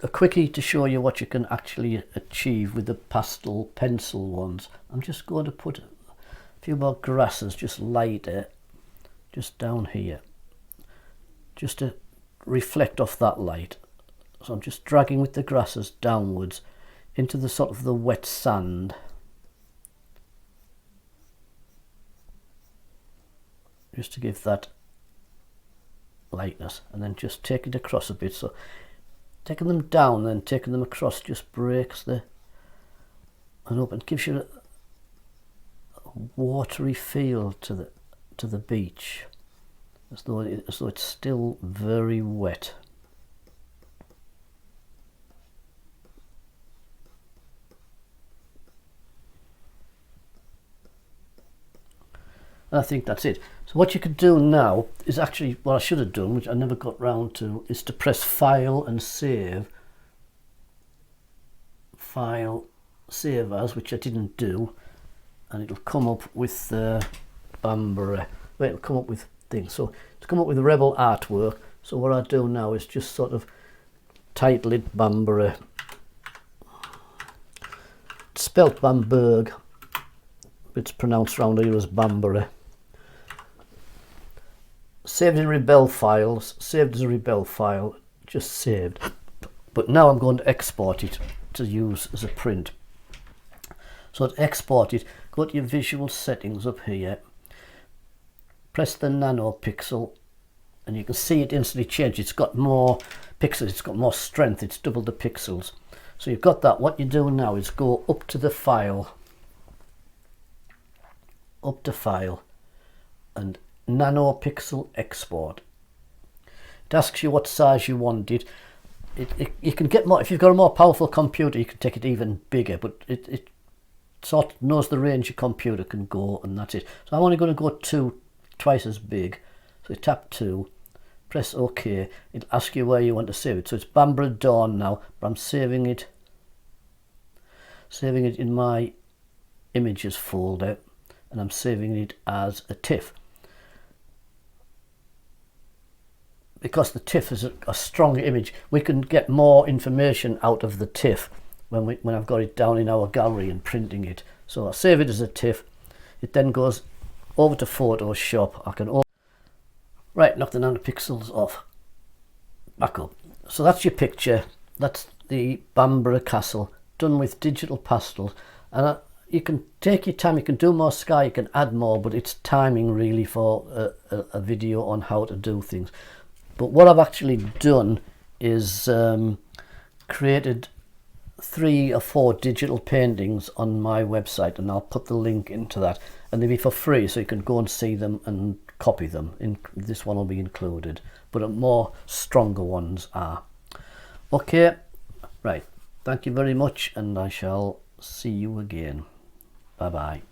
a quickie to show you what you can actually achieve with the pastel pencil ones. I'm just going to put a few more grasses, just lighter, just down here, just to reflect off that light. So I'm just dragging with the grasses downwards into the sort of the wet sand. Just to give that lightness, and then just take it across a bit. So taking them down, then taking them across, just breaks the and open, gives you a watery feel to the beach, as though it's still very wet. And I think that's it. So what you could do now is actually what I should have done, which I never got round to, is to press File and Save. File, Save As, which I didn't do, and it'll come up with Bamburgh. Wait, it'll come up with things. So to come up with Rebelle artwork. So what I do now is just sort of title it Bamburgh. It's spelt Bamburgh. It's pronounced round here as Bamburgh. Saved in Rebelle files, saved as a Rebelle file, just saved. But now I'm going to export it to use as a print. So to export it, go to your visual settings up here, press the nano pixel, and you can see it instantly change. It's got more pixels, it's got more strength, it's double the pixels. So you've got that. What you do now is go up to the file, up to File, and nano pixel export. It asks you what size you want it. You can get more if you've got a more powerful computer. You can take it even bigger, but it sort of knows the range your computer can go, and that's it. So I'm only going to go twice as big. So you tap 2, press OK. It'll ask you where you want to save it. So it's Bamburgh Dawn now, but I'm saving it in my images folder, and I'm saving it as a TIFF. Because the TIFF is a strong image, we can get more information out of the TIFF when I've got it down in our gallery and printing it. So I save it as a TIFF. It then goes over to Photoshop. I can right, knock the nanopixels off. Back up. So that's your picture. That's the Bamburgh Castle done with digital pastels. And you can take your time. You can do more sky. You can add more, but it's timing really for a video on how to do things. But what I've actually done is created 3 or 4 digital paintings on my website, and I'll put the link into that, and they'll be for free, so you can go and see them and copy them. This one will be included, but more stronger ones are. Okay, right, thank you very much, and I shall see you again. Bye bye.